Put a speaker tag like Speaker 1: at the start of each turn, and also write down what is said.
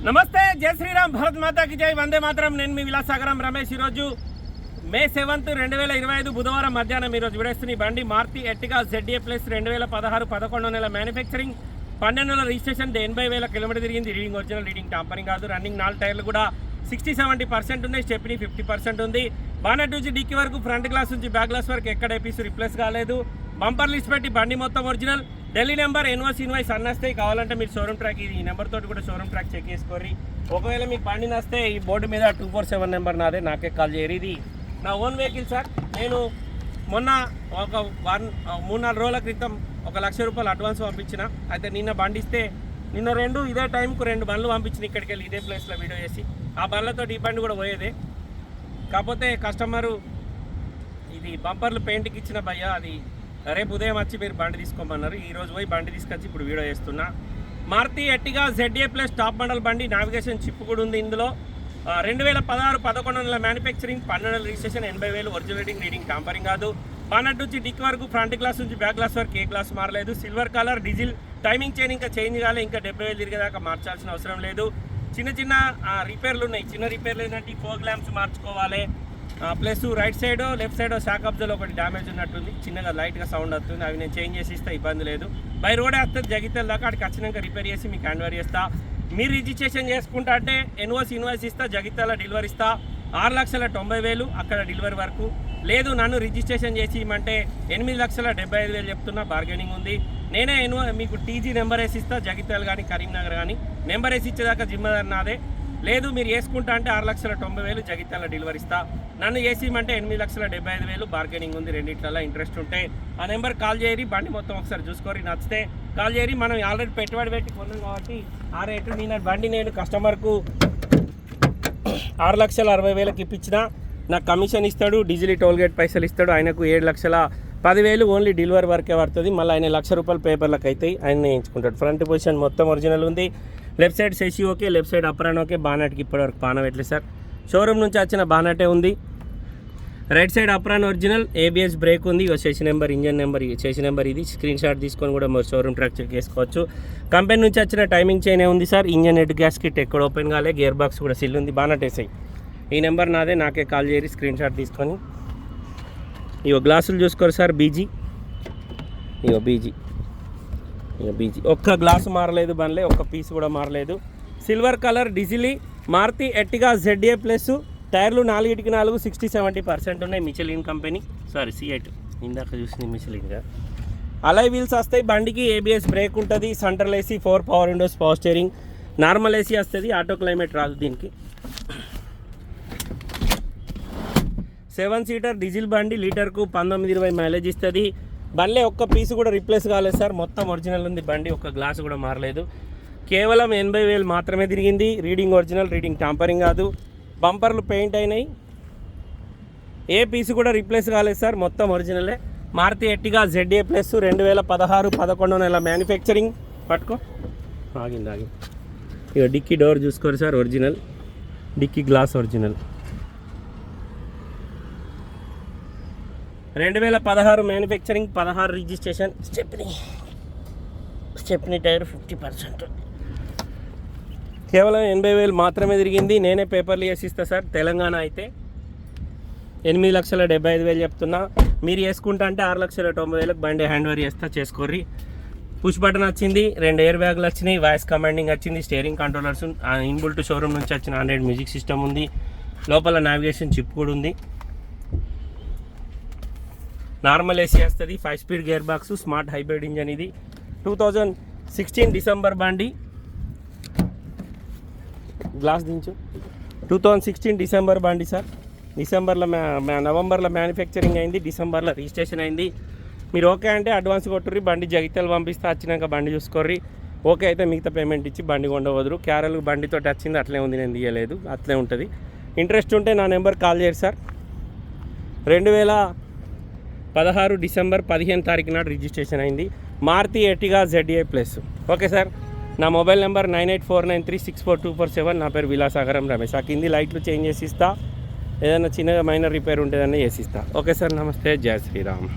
Speaker 1: నమస్తే, జై శ్రీరామ్, భారత్ మాతాకి జై, వందే మాతరం. నేను మీ విలాసాగరం రమేష్. ఈరోజు మే 7, 2025 బుధవారం మధ్యాహ్నం ఈరోజు విడేస్తున్న బండి మారుతి ఎర్టిగా ZA ప్లస్ 2016 11వ నెల మ్యానుఫ్యాక్చరింగ్, 12 నెలల రిజిస్ట్రేషన్, 80,000 కిలోమీటర్ తిరిగింది. రీడింగ్ ఒరిజినల్, రీడింగ్ టాంపరింగ్ కాదు. రన్నింగ్ 4 టైర్లు కూడా 60-70% ఉన్నాయి. స్టెప్ని 50% ఉంది. బానెట్ నుంచి డిక్కీ వరకు, ఫ్రంట్ గ్లాస్ నుంచి బ్యాక్ గ్లాస్ వరకు ఎక్కడ పీస్ రిప్లేస్ కాలేదు. బంపర్ లిస్ట్ పెట్టి బండి మొత్తం ఒరిజినల్. ఢిల్లీ నెంబర్ ఇన్వాయిస్ అన్నీ వస్తాయి. కావాలంటే మీరు షోరూమ్ ట్రాక్, ఈ నెంబర్ తోటి కూడా షోరూమ్ ట్రాక్ చెక్ చేసుకోర్రి. ఒకవేళ మీకు బండి నస్తే ఈ బోర్డు మీద 247 నెంబర్ నాదే, నాకే కాల్ చేయరు. ఇది నా ఓన్ వెహికల్ సార్. నేను మొన్న ఒక 3-4 రోజుల క్రితం 1,00,000 రూపాయలు అడ్వాన్స్ పంపించిన. అయితే నిన్న బండి ఇస్తే నిన్న ఇదే టైంకు 2 బండ్లు పంపించిన ఇక్కడికి వెళ్ళి, ఇదే ప్లేస్లో వీడియో చేసి. ఆ బండ్లతో ఈ బండి కూడా పోయేదే. కాకపోతే కస్టమరు ఇది బంపర్లు పెయింట్కి ఇచ్చిన భయ్య, అది రేపు ఉదయం వచ్చి మీరు బండి తీసుకోమన్నారు. ఈరోజు పోయి బండి తీసుకొచ్చి ఇప్పుడు వీడియో చేస్తున్నా. Maruti Ertiga ZA plus top model బండి, నావిగేషన్ చిప్ కూడా ఉంది ఇందులో. 2016 11వ నెల మ్యానుఫ్యాక్చరింగ్, 12 నెలల రిజిస్ట్రేషన్, 80,000 ఒరిజినల్ రీడింగ్ టాంపరింగ్ కాదు. బానెట్ నుంచి డిక్ వరకు, ఫ్రంట్ గ్లాస్ నుంచి బ్యాక్ గ్లాస్ వరకు ఏ గ్లాస్ మారలేదు. Silver colour, diesel, timing chain ఇంకా చేంజ్ కాలే. ఇంకా 70,000 తిరిగేదాకా మార్చాల్సిన అవసరం లేదు. చిన్న రిపేర్లు ఉన్నాయి. చిన్న రిపేర్లు ఏంటంటే ఫోగ్ ల్యాంప్స్ మార్చుకోవాలి. Plus right side left side shock అబ్జర్లో ఒకటి డ్యామేజ్ ఉన్నట్టుంది. చిన్నగా లైట్గా సౌండ్ వస్తుంది. అవి నేను చేంజ్ చేసి ఇస్తా, ఇబ్బంది లేదు. బై రోడే వస్తుంది జగిత్యాల దాకా. అక్కడికి వచ్చినాక రిపేర్ చేసి మీకు హ్యాండ్ ఓవర్ చేస్తా. మీరు రిజిస్ట్రేషన్ చేసుకుంటా అంటే ఇన్వాయిస్ ఇస్తా, జగిత్యాల డెలివరీ ఇస్తా. 6,90,000 అక్కడ డెలివరీ వరకు. లేదు నన్ను రిజిస్ట్రేషన్ చేసి ఇవ్వమంటే 8,75,000 చెప్తున్నా, బార్గెనింగ్ ఉంది. నేనే మీకు టీజీ నెంబర్ వేసి ఇస్తా, జగిత్యాల కానీ కరీంనగర్ కానీ. నెంబర్ వేసి ఇచ్చేదాకా జిమ్మదారు నాదే. లేదు మీరు వేసుకుంటా అంటే 6,90,000 జగిత్యాల డెలివరీ ఇస్తా. నన్ను వేసిమంటే 8,75,000 బార్గెనింగ్ ఉంది. రెండిట్లలో ఇంట్రెస్ట్ ఉంటే ఆ నెంబర్ కాల్ చేయరి. బండి మొత్తం ఒకసారి చూసుకోరి, నచ్చితే కాల్ చేయరి. మనం ఆల్రెడీ పెట్టుబడి పెట్టి కొన్నాం కాబట్టి ఆ రేటు. నేను బండి నేను కస్టమర్కు 6,60,000 ఇప్పించిన. నాకు కమిషన్ ఇస్తాడు, డీజిల్ టోల్ గేట్ పైసలు ఇస్తాడు. ఆయనకు 7,10,000 ఓన్లీ డెలివరీ వరకే పడుతుంది. మళ్ళీ ఆయన 1,00,000 రూపాయలు పేపర్లకు అవుతాయి, ఆయన వేయించుకుంటాడు. ఫ్రంట్ పొజిషన్ మొత్తం ఒరిజినల్ ఉంది. లెఫ్ట్ సైడ్ సెసి okay, left side apron okay. బానెట్కి ఇప్పటివరకు పాన పెట్టలేదు సార్. షోరూమ్ నుంచి వచ్చిన బానెటే ఉంది. Right side apron original, ABS brake ఉంది. Chassis number, engine number, chassis number ఇది. స్క్రీన్ షాట్ తీసుకొని కూడా మరి షోరూమ్ ట్రాక్ చెక్ చేసుకోవచ్చు. కంపెనీ నుంచి వచ్చిన టైమింగ్ చైన్ ఉంది sir. Engine head gasket kit ఎక్కడ ఓపెన్ కాలే. గేర్ బాక్స్ కూడా సిల్ ఉంది. బానెట్ వేసాయి. ఈ నెంబర్ నాదే, నాకే కాల్ చేయరి. స్క్రీన్ షాట్ తీసుకొని ఇగో గ్లాసులు చూసుకోరు సార్. బీజీ ఒక్క గ్లాసు మారలేదు బండ్లే, ఒక్క పీస్ కూడా మారలేదు. Silver colour diesel Maruti Ertiga ZA plus. టైర్లు 4కి 4 60-70% ఉన్నాయి. మిచెలిన్ కంపెనీ, సారీ C8 ఇందాక చూసింది మిచెలిన్గా. అలాయ్ వీల్స్ వస్తాయి బండికి. ABS బ్రేక్ ఉంటుంది. Central AC, 4 power Windows, power steering. Normal AC వస్తుంది, ఆటో క్లైమేట్ రాదు దీనికి. 7 సీటర్ డీజిల్ బండి, లీటర్కు 19-20 మైలేజ్ ఇస్తుంది. బండ్లే ఒక్క పీస్ కూడా రిప్లేస్ కాలేదు సార్. మొత్తం ఒరిజినల్ ఉంది బండి, ఒక్క గ్లాస్ కూడా మారలేదు. కేవలం 80,000 మాత్రమే తిరిగింది. రీడింగ్ ఒరిజినల్, రీడింగ్ టాంపరింగ్ కాదు. బంపర్లు పెయింట్ అయినాయి, ఏ పీస్ కూడా రిప్లేస్ కాలేదు సార్. మొత్తం ఒరిజినలే. మారుతి ఎర్టిగా ZA ప్లస్ 2016 11వ నెల మ్యానుఫ్యాక్చరింగ్. పట్టుకో, ఆగింది. ఇక డిక్కీ డోర్ చూసుకోరు సార్, ఒరిజినల్. డిక్కీ glass original. 2016 manufacturing, 16 registration. Stepney tyre 50%. కేవలం 80,000 మాత్రమే తిరిగింది. నేనే పేపర్లు వేసి ఇస్తా సార్. తెలంగాణ అయితే 8,75,000 చెప్తున్నా. మీరు వేసుకుంటా అంటే 6,90,000 బండి హ్యాండ్ ఓవర్ చేస్తా, చేసుకోర్రి. పుష్ బటన్ వచ్చింది, 2 ఎయిర్ బ్యాగులు వచ్చినాయి, వాయిస్ కమాండింగ్ వచ్చింది, స్టీరింగ్ కంట్రోలర్స్, ఇన్బుల్ట్ షోరూమ్ నుంచి వచ్చిన ఆండ్రాయిడ్ మ్యూజిక్ సిస్టమ్ ఉంది. లోపల నావిగేషన్ చిప్ కూడా ఉంది. నార్మల్ AC వస్తుంది, 5 speed gear box, smart hybrid engine. ఇది 2016 డిసెంబర్ బండి. గ్లాస్ దించు. 2016 డిసెంబర్ బండి సార్. నవంబర్లో మ్యానుఫ్యాక్చరింగ్ అయింది, డిసెంబర్లో రిజిస్ట్రేషన్ అయింది. మీరు ఓకే అంటే అడ్వాన్స్ కొట్టుర్రి, బండి జగిత్యాల పంపిస్తే. వచ్చినాక బండి చూసుకోర్రి. ఓకే అయితే మిగతా పేమెంట్ ఇచ్చి బండి కొండవదురు. క్యారల్ బండితో వచ్చింది, అట్లే ఉంది, నేను తీయలేదు, అట్లే ఉంటుంది. ఇంట్రెస్ట్ ఉంటే నా నెంబర్ కాల్ చేయరు సార్. 2016 డిసెంబర్ 15 తారీఖు నాడు రిజిస్ట్రేషన్ అయింది. Maruti Ertiga ZA plus. Okay sir. నా మొబైల్ నెంబర్ 9849364247. నా పేరు విలాసాగరం రమేష్. ఆ కింది లైట్లు చేంజ్ చేసి ఇస్తా. ఏదైనా చిన్నగా మైనర్ రిపేర్ ఉంటుందని చేసిస్తా. ఓకే సార్, నమస్తే, జై శ్రీరామ్.